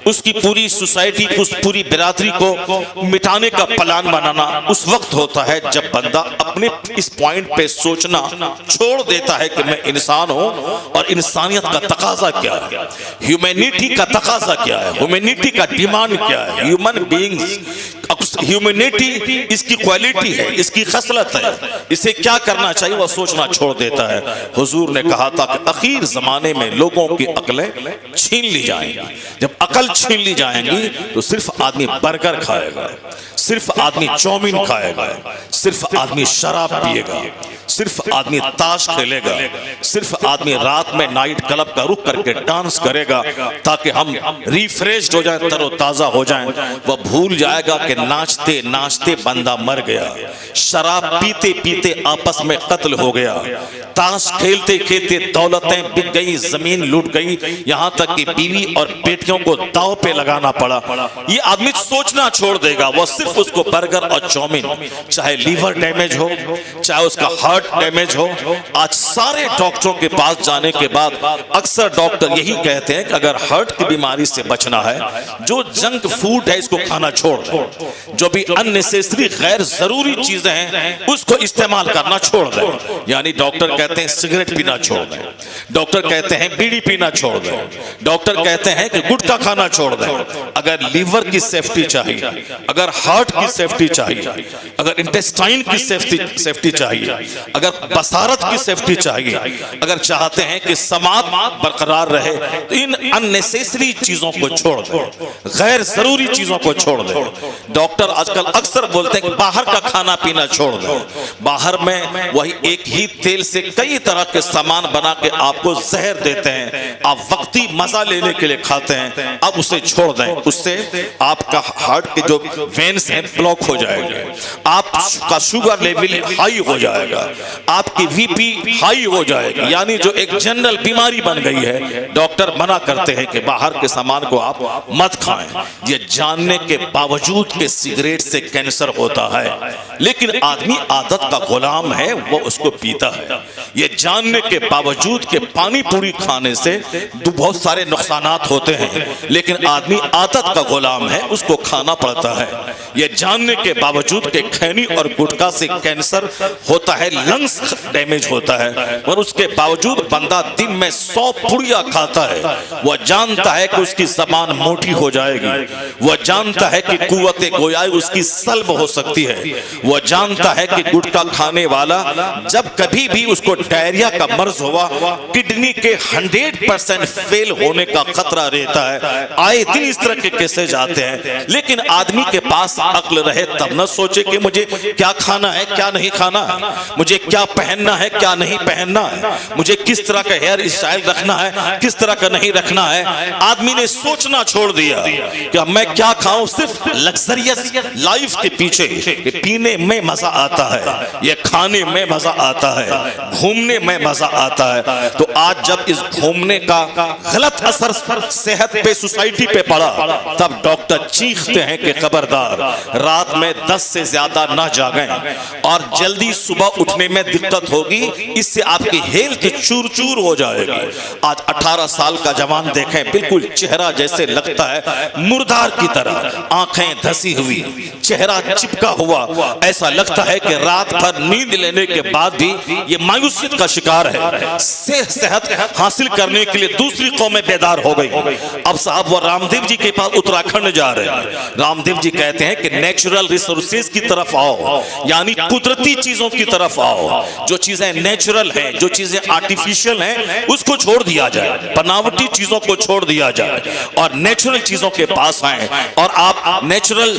उसकी पूरी सोसाइटी, उस पूरी बिरादरी को मिटाने का प्लान बनाना उस वक्त होता है जब बंदा अपने इस पॉइंट पे सोचना छोड़ देता है कि मैं इंसान हूं और इंसानियत का तकाजा क्या है, ह्यूमैनिटी का तकाजा क्या है, ह्यूमैनिटी का डिमांड क्या है, ह्यूमन बीइंग्स, ह्यूमैनिटी इसकी क्वालिटी है, इसकी खसलत है, इसे क्या करना चाहिए वह सोचना छोड़ देता है। हुजूर ने कहा था कि आखिर जमाने में लोगों की अकलें छीन ली जाएंगी, जब अकल छीन ली जाएंगी तो सिर्फ आदमी बर्गर खाएगा, सिर्फ आदमी चाउमीन खाएगा, सिर्फ आदमी शराब पिएगा, सिर्फ आदमी ताश खेलेगा, सिर्फ आदमी रात में नाइट क्लब का रुख करके डांस करेगा ताकि हम रिफ्रेश हो जाएं, तरोताजा हो जाएं। वह भूल जाएगा कि नाचते नाचते बंदा मर गया, शराब पीते पीते आपस में कत्ल हो गया, ताश खेलते खेलते दौलतें बिक गई, जमीन लूट गई, यहाँ तक कि बीवी और बेटियों को दांव पे लगाना पड़ा। ये आदमी सोचना छोड़ देगा, वह सिर्फ उसको बर्गर और चाउमीन, चाहे लीवर डैमेज हो, चाहे उसका हार्ट डैमेज हो। आज सारे डॉक्टरों के पास जाने के बाद अक्सर डॉक्टर यही कहते हैं कि अगर हार्ट की बीमारी से बचना है, जो जंक फूड है इसको खाना छोड़ दें, जो भी अननेसेसरी गैर जरूरी चीजें हैं उसको इस्तेमाल करना छोड़ दें। यानी डॉक्टर कहते हैं सिगरेट पीना छोड़ दें, डॉक्टर कहते हैं बीड़ी पीना छोड़ दें, डॉक्टर कहते हैं कि गुटखा खाना छोड़ दें। अगर लीवर की सेफ्टी चाहिए, अगर हार्ट की सेफ्टी चाहिए, अगर इंटेस्टाइन की सेफ्टी चाहिए, अगर बसारत की सेफ्टी चाहिए, अगर चाहते हैं कि समाज बरकरार रहे तो इन अननेसेसरी चीजों को छोड़ दें, गैर जरूरी चीजों को छोड़ दें। डॉक्टर आजकल अक्सर बोलते हैं कि बाहर का खाना पीना छोड़ दें, बाहर में वही एक ही तेल से कई तरह के सामान बना के आपको जहर देते हैं, आप वक्ती मजा लेने के लिए खाते हैं, अब उसे छोड़ दें, उससे आपका हार्ट के जो वेन्स हैं ब्लॉक हो जाएंगे, आपका शुगर लेवल हाई हो जाएगा, आपकी वीपी हाई हो जाएगी, यानी जो एक जनरल बीमारी बन गई है। डॉक्टर मना करते हैं कि बाहर के सामान को आप मत खाएं, ये जानने के बावजूद कि सिगरेट से कैंसर होता है, लेकिन आदमी आदत का गुलाम है, वो उसको पीता है। ये जानने के बावजूद कि पानी पूरी खाने से बहुत सारे नुकसानात होते हैं, लेकिन आदमी आदत का गुलाम है, उसको खाना पड़ता है। ये जानने के बावजूद कि खैनी और गुटखा से कैंसर होता है, लंग्स डैमेज होता है, और उसके बावजूद बंदा दिन में 100 पुड़िया खाता है। वह जानता है कि उसकी जबान मोटी हो जाएगी, वह जानता है कि कुव्वते गोयाई उसकी सल्ब हो सकती है, वह जानता है कि गुटखा खाने वाला जब कभी भी उसको डायरिया का मर्ज हुआ, किडनी के 100% फेल होने का खतरा रहता है। आए दिन इस तरह के केसेज आते हैं, लेकिन आदमी के पास अक्ल रहे तब न सोचे कि मुझे क्या खाना है क्या नहीं खाना है, मुझे क्या पहनना है क्या नहीं पहनना है, मुझे किस तरह का हेयर स्टाइल रखना है किस तरह का नहीं रखना है। आदमी ने सोचना छोड़ दिया कि मैं क्या खाऊं, सिर्फ लग्जरियस लाइफ के पीछे। पीने में मजा आता है, ये खाने में मजा आता है, घूमने में मजा आता है। तो आज जब इस घूमने का गलत असर सेहत पे, सोसाइटी पे पड़ा, तब डॉक्टर चीखते हैं कि खबरदार रात में 10 से ज्यादा ना जागें और जल्दी सुबह उठने में दिक्कत होगी, इससे आपकी हेल्थ चूर चूर हो जाएगी। आज 18 साल का जवान देखें, बिल्कुल चेहरा जैसे लगता है मुर्दार की तरह, आंखें धसी हुई, चेहरा चिपका हुआ, ऐसा लगता है कि रात भर नींद लेने के बाद भी ये मायूसियत का शिकार है। सेहत हासिल करने के लिए दूसरी कौमें बेदार हो गई। अब साहब वो रामदेव जी के पास उत्तराखंड जा रहे हैं, रामदेव जी कहते हैं कि नेचुरल रिसोर्सेज की तरफ आओ, यानी कुदरती चीजों की तरफ आओ। जो चीजें नेचुरल हैं, जो चीजें आर्टिफिशियल हैं, उसको छोड़ दिया जाए, बनावटी चीजों को छोड़ दिया जाए और नेचुरल चीजों के पास आए और आप नेचुरल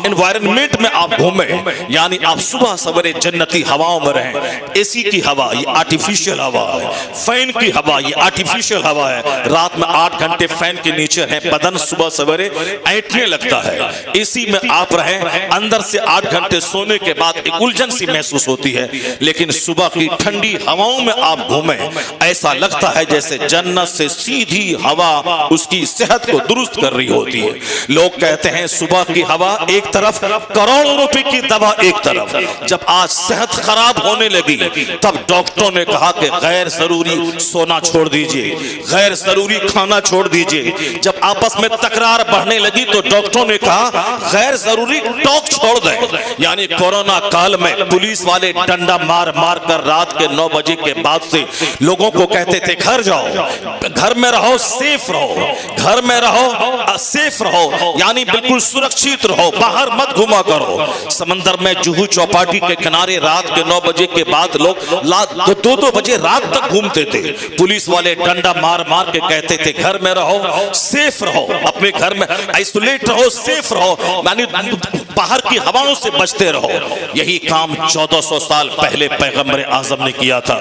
एनवायरनमेंट में आप घूमें, यानी आप सुबह सवेरे जन्नती हवाओं में रहें। एसी की हवा ये आर्टिफिशियल हवा है, फैन की हवा ये आर्टिफिशियल हवा है, रात में 8 घंटे फैन के नीचे हैं, बदन सुबह सवेरे ऐंठने लगता है। एसी में आप रहें, अंदर से 8 घंटे सोने के बाद एक उलझन सी महसूस होती है, लेकिन सुबह की ठंडी हवाओं में आप घूमें, ऐसा लगता है जैसे जन्नत से सीधी हवा उसकी सेहत को दुरुस्त कर रही होती है। लोग कहते हैं सुबह की हवा एक तरफ, करोड़ों रुपए की दवा एक तरफ। जब आज सेहत खराब होने लगी तब डॉक्टरों ने कहा कि गैर जरूरी सोना छोड़ दीजिए, गैर जरूरी खाना छोड़ दीजिए। जब आपस में तकरार बढ़ने लगी तो डॉक्टरों ने कहा गैर जरूरी टॉक छोड़ दें। यानी कोरोना काल में पुलिस वाले डंडा मार मार कर रात के 9 बजे के बाद से लोगों को कहते थे घर जाओ, घर में रहो, सेफ रहो, घर में रहो, सेफ रहो, यानी बिल्कुल सुरक्षित रहो, बाहर मत घुमा करो। समंदर में जुहू चौपाटी के किनारे रात के 9 बजे के बाद लोग 2-2 बजे रात तक घूमते थे। पुलिस वाले डंडा मार मार के कहते थे घर में रहो, सेफ रहो, अपने घर में आइसोलेट रहो, सेफ रहो, यानी बाहर की हवाओं से बचते रहो। यही काम 1400 साल पहले पैगंबर आजम ने किया था।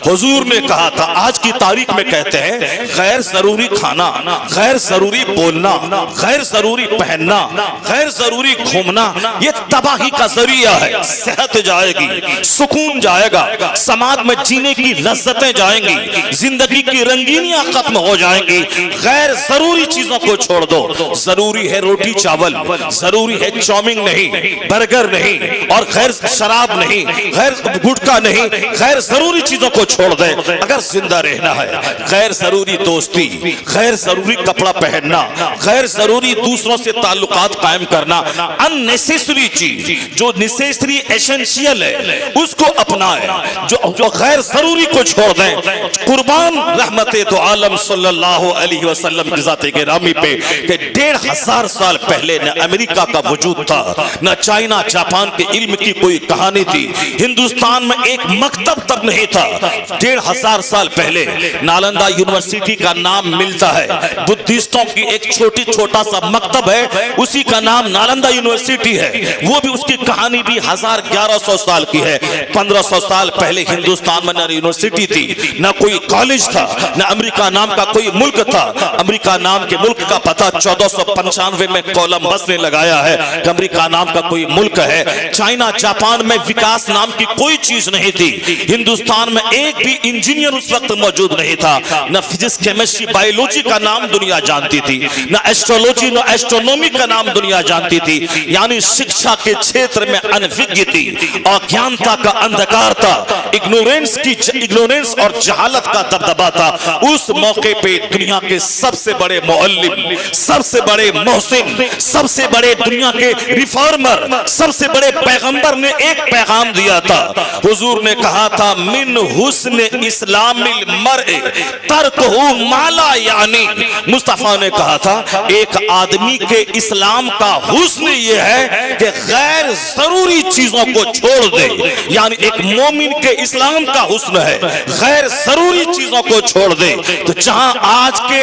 हुजूर ने कहा था, आज की तारीख में कहते हैं गैर जरूरी खाना, गैर जरूरी बोलना, गैर जरूरी पहनना, गैर जरूरी घूमना, ये तबाही का जरिया है। सेहत जाएगी, सुकून जाएगा, समाज में जीने की लज्जतें जाएंगी, जिंदगी की रंगीनियां खत्म हो जाएंगी। गैर जरूरी चीजों को छोड़ दो। जरूरी है रोटी चावल, जरूरी है चाउमीन नहीं, बर्गर नहीं, और गैर शराब नहीं, गैर गुटखा नहीं, गैर जरूरी चीजों को छोड़ दे अगर जिंदा रहना है। गैर जरूरी दोस्ती, गैर जरूरी कपड़ा पहनना, गैर जरूरी दूसरों से ताल्लुकात कायम करना, अननेसेसरी चीज जो नेसेसरी एसेंशियल है उसको अपनाए, जो गैर जरूरी को छोड़ दें। कुर्बान रहमते तो आलम सल्लल्लाहु अलैहि वसल्लम की ज़ात गिरामी पे कि 1500 साल पहले न अमेरिका का वजूद था, न चाइना जापान के इल्म की कोई कहानी थी, हिंदुस्तान में एक मकतब तक नहीं था। 1500 साल पहले नालंदा यूनिवर्सिटी का नाम मिलता है, बुद्धिस्टों की एक छोटा सा मकतब है, उसी का नाम नालंदा यूनिवर्सिटी है। वो भी उसकी कहानी भी 1100 साल की है। 1500 साल पहले हिंदुस्तान में न यूनिवर्सिटी थी, न कोई कॉलेज था, न अमेरिका नाम का कोई मुल्क था। अमेरिका नाम के मुल्क का पता 1495 में कोलंबस ने लगाया है कि अमेरिका नाम का कोई मुल्क है। चाइना जापान में विकास नाम की कोई चीज नहीं थी। हिंदुस्तान में एक भी इंजीनियर उस वक्त मौजूद नहीं था। न फिजिक्स, केमिस्ट्री, बायोलॉजी का नाम दुनिया जानती थी, न एस्ट्रोलॉजी, न एस्ट्रोनॉमी का नाम दुनिया जानती थी। यानी शिक्षा के क्षेत्र में अनभिज्ञ थी, अज्ञानता का अंधकार था, इग्नोरेंस और जहालत का दबदबा था। उस मौके पे दुनिया के सबसे बड़े मुअल्लिम, सबसे बड़े मोहसिन, सबसे बड़े दुनिया के रिफॉर्मर, सबसे बड़े पैगंबर ने एक पैगाम दिया था। हुजूर ने कहा था मिन हुस्न इस्लामिल मर्इ तर्कहु माला, यानी मुस्तफा ने कहा था एक आदमी के इस्लाम का हुस्न ये है कि गैर जरूरी चीजों को छोड़ दे। यानी एक मोमिन के इस्लाम का हुस्न है गैर जरूरी चीजों को छोड़ दे। तो जहां आज के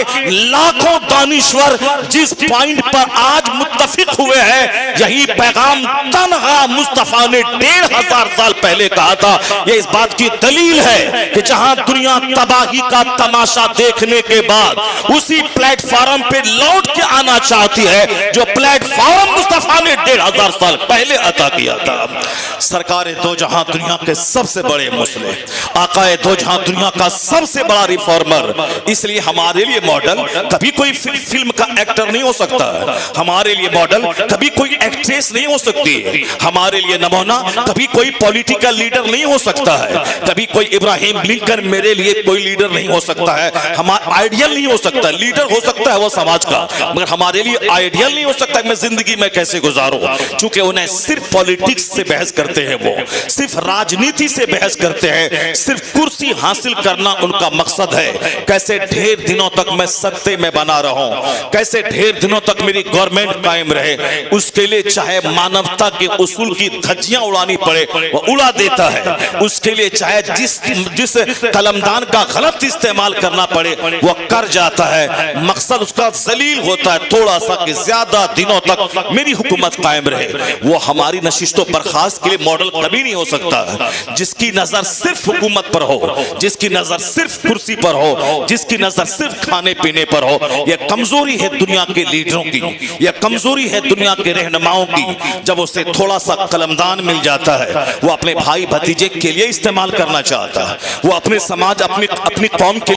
लाखों दानिश्वर जिस पॉइंट पर आज मुत्तफिक हुए हैं, यही पैगाम तनहा मुस्तफा ने 1500 साल पहले कहा था। यह इस बात की दलील है कि जहां दुनिया तबाही का तमाशा देखने के बाद उसी प्लेटफॉर्म पे लौट के आना चाहती है जो प्लेटफॉर्म मुस्तफा ने 1500 साल पहले अता किया था। सरकार दो जहां दुनिया के सबसे बड़े मुस्लिम, आकाए दो जहां दुनिया का सबसे बड़ा रिफॉर्मर। इसलिए हमारे लिए मॉडल कभी कोई फिल्म का एक्टर नहीं हो सकता है, हमारे लिए मॉडल कभी कोई एक्ट्रेस नहीं हो सकती है, हमारे लिए नमूना कभी कोई पॉलिटिकल लीडर नहीं हो सकता है, कभी कोई इब्राहिम लिंकन मेरे लिए कोई लीडर नहीं हो सकता है, हमारा आइडियल नहीं हो सकता। लीडर हो सकता है वो समाज का, मगर हमारे लिए आइडियल नहीं हो सकता मैं जिंदगी में कैसे गुजारूं। चूंकि उन्हें सिर्फ पॉलिटिक्स से बहस करते हैं, वो सिर्फ राजनीति से बहस करते हैं, सिर्फ कुर्सी हासिल करना उनका मकसद है। कैसे ढेर दिनों तक मैं सत्ते में बना रहूं, कैसे ढेर दिनों तक मेरी गवर्नमेंट कायम रहे, उसके लिए चाहे मानवता के उसूल की धज्जियां उड़ानी पड़े वो उड़ा देता है। उसके लिए चाहे जिस कलमदान का गलत इस्तेमाल करना पड़े वो कर जाता है। मकसद उसका जलील होता है थोड़ा सा कि ज्यादा दिनों तक मेरी हुकूमत कायम रहे। वो हमारी नशिस्तों बर्खास्त के लिए मॉडल कभी नहीं हो सकता है। जिसकी नजर सिर्फ हुकूमत पर हो, जिसकी नजर सिर्फ कुर्सी पर हो, जिसकी नजर सिर्फ खाने पीने पर हो, यह कमजोरी है दुनिया के लीडरों की, यह कमजोरी है दुनिया के रहनुमाओं की। जब उसे थोड़ा सा कलमदान मिल जाता है वो अपने भाई भतीजे के लिए इस्तेमाल करना चाहता है, वो अपने समाज अपनी कौम के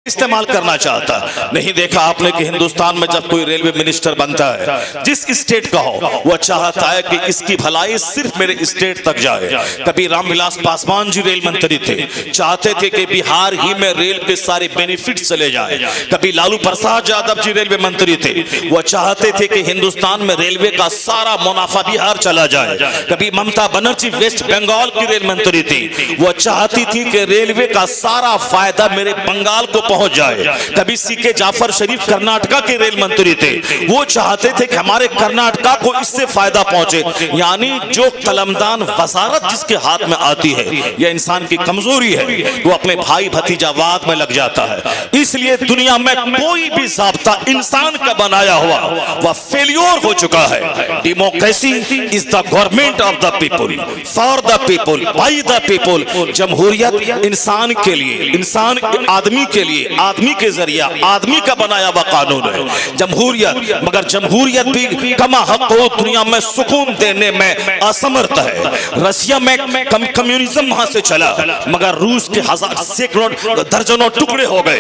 इस्तेमाल करना चाहता। नहीं देखा आपने कि हिंदुस्तान में जब कोई रेलवे मिनिस्टर बनता है जिस स्टेट का हो वो चाहता है कि इसकी भलाई सिर्फ मेरे स्टेट तक जाए। कभी रामविलास पासवान जी रेल मंत्री थे, चाहते थे कि बिहार ही में रेल के सारे बेनिफिट चले जाए। कभी लालू प्रसाद यादव जी रेलवे मंत्री थे, वो चाहते थे कि हिंदुस्तान में रेलवे का सारा मुनाफा बिहार चला जाए। कभी ममता बनर्जी वेस्ट बंगाल की रेल मंत्री थी, वो चाहती थी कि रेलवे का सारा फायदा मेरे बंगाल को पहुंच जाए। कभी सीके जाफर शरीफ कर्नाटका के रेल मंत्री थे, वो चाहते थे कि हमारे कर्नाटका को इससे फायदा पहुंचे। यानी जो कलमदान वजारत जिसके हाथ में आती है यह इंसान की कमजोरी है, वो अपने भाई भतीजावाद में लग जाता है। इसलिए दुनिया में कोई भी ज़ाब्ता इंसान का बनाया हुआ वह फेलियर हो चुका है। Democracy is the government of the people, for the people, by the people. जमहूरियत इंसान के लिए, इंसान आदमी के लिए, आदमी के जरिया आदमी का बनाया हुआ कानून है जमहूरियत। मगर जमहूरियत भी कमा हक हो दुनिया में सुकून देने में असमर्थ है। रशिया में कम्युनिज्म वहां से चला मगर रूस के सैकड़ों दर्जनों टुकड़े हो गए।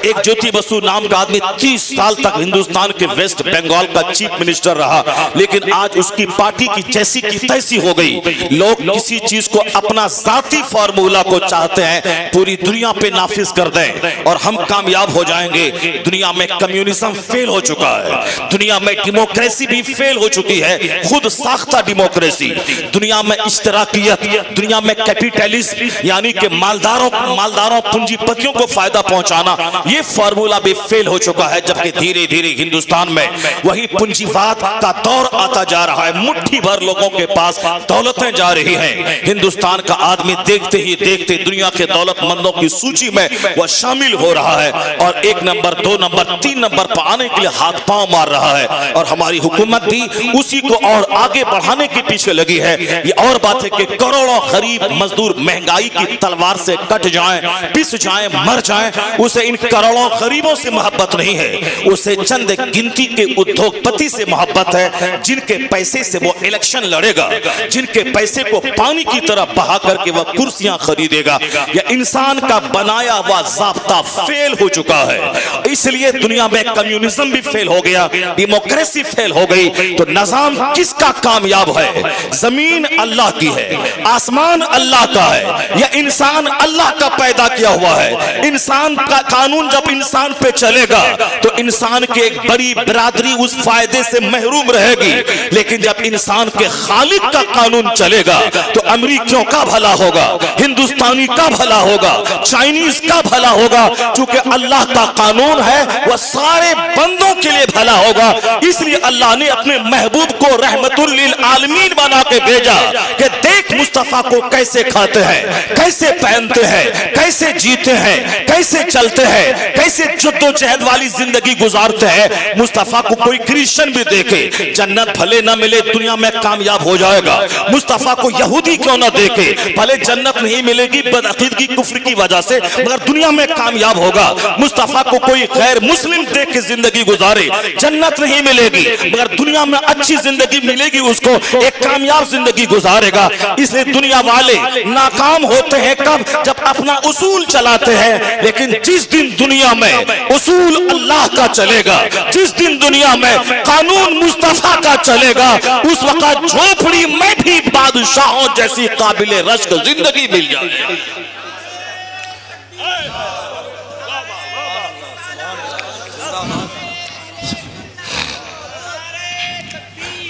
एक ज्योति बसु नाम का आदमी 30 साल तक हिंदुस्तान के वेस्ट बंगाल का चीफ मिनिस्टर रहा, लेकिन आज उसकी पार्टी की जैसी की तैसी हो गई। लोग किसी चीज को अपना जाती फार्मूला को चाहते हैं पूरी दुनिया पे नाफिज कर दें और हम कामयाब हो जाएंगे। दुनिया में कम्युनिज्म फेल हो चुका है, दुनिया में डेमोक्रेसी भी फेल हो चुकी है, खुद साख्ता डेमोक्रेसी। दुनिया में इश्तराकियत, दुनिया में कैपिटलिज्म यानी कि मालदारों पूंजीपतियों को फायदा पहुंचाना, ये फार्मूला भी फेल हो चुका है। जबकि धीरे धीरे हिंदुस्तान में वही पूंजीवाद का दौर आता जा रहा है। मुट्ठी भर लोगों के पास दौलतें जा रही हैं। हिंदुस्तान का आदमी देखते ही देखते दुनिया के दौलतमंदों की सूची में वह शामिल हो रहा है और 1 नंबर 2 नंबर 3 नंबर पर आने के लिए हाथ पांव मार रहा है। और हमारी हुकूमत भी उसी को और आगे बढ़ाने के पीछे लगी है। ये और बात है कि करोड़ों गरीब मजदूर महंगाई की तलवार से कट जाएं, पिस जाएं, मर जाएं, उसे इन करोड़ों गरीबों से मोहब्बत नहीं है, उसे चंद गिनती के उद्योगपति से मोहब्बत है जिनके पैसे से वो इलेक्शन लड़ेगा, जिनके पैसे को पानी की तरह बहा करके वह कुर्सियां खरीदेगा। यह इंसान का बनाया हुआ ज़ाब्ता फेल हो चुका है। इसलिए दुनिया में कम्युनिज्म भी फेल हो गया, डेमोक्रेसी फेल हो गई। तो निजाम किसका कामयाब है? जमीन अल्लाह की है, आसमान अल्लाह का है, यह इंसान अल्लाह का पैदा किया हुआ है। इंसान का कानून जब इंसान पे चलेगा तो इंसान की एक बड़ी बिरादरी उस फायदे से महरूम रहेगी। लेकिन जब इंसान के खालिक का कानून चलेगा तो अमेरिकियों का भला होगा, हिंदुस्तानी का भला होगा, चाइनीज का भला होगा। क्योंकि अल्लाह का कानून है वह सारे बंदों के लिए भला होगा। इसलिए अल्लाह ने अपने महबूब को रहमतुल लिल आलमीन बना के भेजा कि देख मुस्तफा को कैसे खाते हैं, कैसे पहनते हैं, कैसे जीते हैं, कैसे चलते हैं, कैसे जद्दोजहद वाली जिंदगी गुजारते हैं। मुस्तफा को कोई क्रिश्चियन भी देखे जन्नत भले ना मिले दुनिया में कामयाब हो जाएगा। मुस्तफा को यहूदी क्यों ना देखे भले जन्नत नहीं मिलेगी बदअकीदगी कुफ्र की वजह से मगर दुनिया में कामयाब होगा। मुस्तफा को कोई गैर मुस्लिम देख के जिंदगी गुजारे जन्नत नहीं मिलेगी मगर दुनिया में अच्छी जिंदगी मिलेगी, उसको एक कामयाब जिंदगी गुजारेगा। इसलिए दुनिया वाले नाकाम होते हैं कब? जब अपना उसूल चलाते हैं। लेकिन जिस दिन दुनिया में उसूल अल्लाह का चलेगा, जिस दिन दुनिया में कानून मुस्तफा का चलेगा, उस वक्त झोपड़ी में भी बादशाहों जैसी काबिले रश्क जिंदगी मिल जाएगी।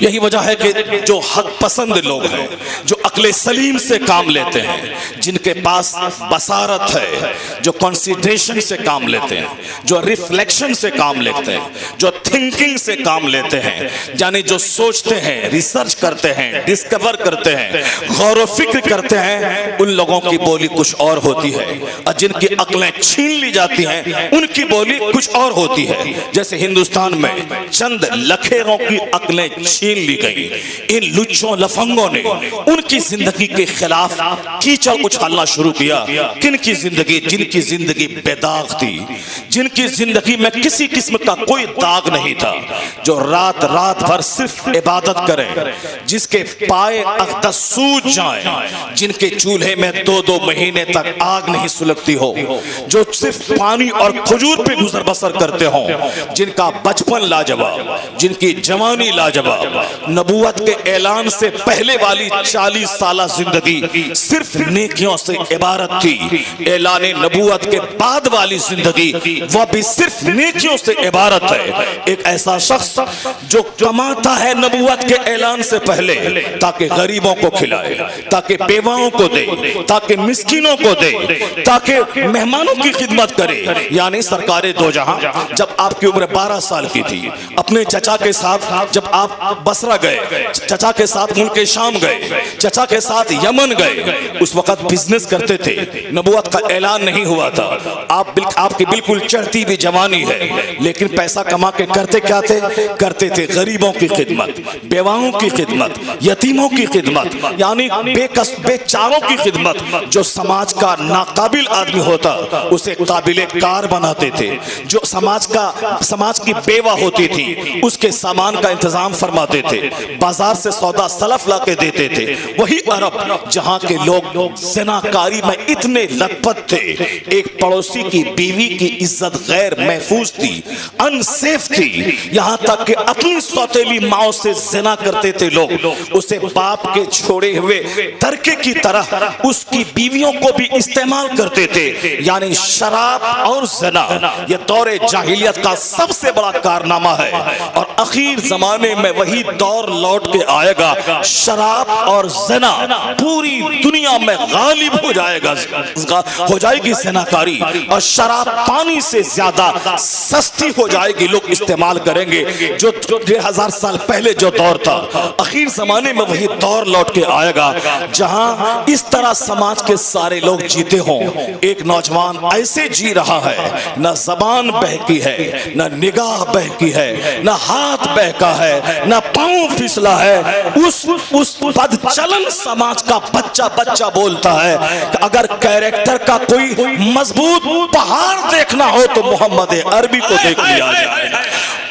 यही वजह है कि जो हक पसंद लोग हैं, जो अक्ले सलीम से काम लेते हैं, जिनके पास बसारत है, जो कंसिडरेशन से काम लेते हैं, जो रिफ्लेक्शन से काम लेते हैं, जो थिंकिंग से काम लेते हैं, यानी जो सोचते हैं, रिसर्च करते हैं, डिस्कवर करते हैं, गौर व फिक्र करते हैं, उन लोगों की बोली कुछ और होती है। और जिनकी अक्लें छीन ली जाती हैं, उनकी बोली कुछ और होती है। जैसे हिंदुस्तान में चंद लखेरों की अक्लें छीन ली गई। इन लुच्चों लफंगों ने उनकी जिंदगी के खिलाफ कीचड़ उछालना शुरू किया। किनकी जिंदगी? जिनकी जिंदगी बेदाग थी, जिनकी जिंदगी में किसी किस्म का कोई दाग नहीं था, जो रात रात भर सिर्फ इबादत करें, जिसके पाए अक़दस सूज जाएं, जिनके चूल्हे में 2-2 महीने तक आग नहीं सुलगती हो, जो सिर्फ पानी और खजूर पे गुजर बसर करते हो, जिनका बचपन लाजवाब, जिनकी जवानी लाजवाब, नबूवत के ऐलान से पहले वाली 40 साल जिंदगी सिर्फ नेकियों से इबारत थी, ऐलान नबूवत के बाद वाली जिंदगी वह भी सिर्फ नेकियों से इबारत है। एक ऐसा शख्स जो कमाता है नबूवत के ऐलान से पहले, ताकि गरीबों को खिलाए, ताकि बेवाओं को दे, ताकि मिस्कीनों को दे, ताकि मेहमानों की खिदमत करे। यानी सरकारे दो जहां, जब आपकी उम्र 12 साल की थी, अपने चचा के साथ जब आप बसरा गए, चचा के साथ मुल्क शाम गए, चचा के साथ यमन गए, उस वक्त बिजनेस करते थे, नबूवत का ऐलान नहीं हुआ था, आपकी बिल्कुल चढ़ती हुई जवानी है, लेकिन पैसा कमा के करते क्या थे? करते थे गरीबों की खिदमत, बेवाओं की खिदमत, यतीमों की खिदमत, यानी बेचारों की खिदमत। जो समाज का नाकाबिल आदमी होता उसे काबिले कार बनाते थे, जो समाज की बेवा होती थी उसके सामान का इंतजाम फरमाते थे, बाजार से सौदा सलफ ला के देते थे। वही अरब जहां के लोग ज़िनाकारी में इतने लथपथ थे, एक पड़ोसी की बीवी की इज्जत गैर महफूज थी, अनसेफ थी, यहां तक कि अपनी सौतेली माओ से ज़िना करते थे लोग, उसे बाप के छोड़े हुए तरके की तरह उसकी बीवियों को भी इस्तेमाल करते थे। यानी शराब और ज़िना यह दौरे जाहिलियत का सबसे बड़ा कारनामा है, और आखिर जमाने में वही दौर लौट के आएगा, शराब और ज़िना पूरी दुनिया में गालिब हो जाएगा, हो जाएगी ज़िनाकारी, और शराब पानी से ज्यादा सस्ती हो जाएगी, लोग इस्तेमाल करेंगे। जो 1000 साल पहले जो दौर था, आखिर जमाने में वही दौर लौट के आएगा जहां इस तरह समाज के सारे लोग जीते हों। एक नौजवान ऐसे जी रहा है, न जबान बहकी है, न निगाह बहकी है, न हाथ बहका है, न पांव फिसला है, उस बदचलन समाज का बच्चा बोलता है कि अगर कैरेक्टर का कोई मजबूत पहाड़ देखना हो तो मोहम्मद अरबी को देख लिया जाए।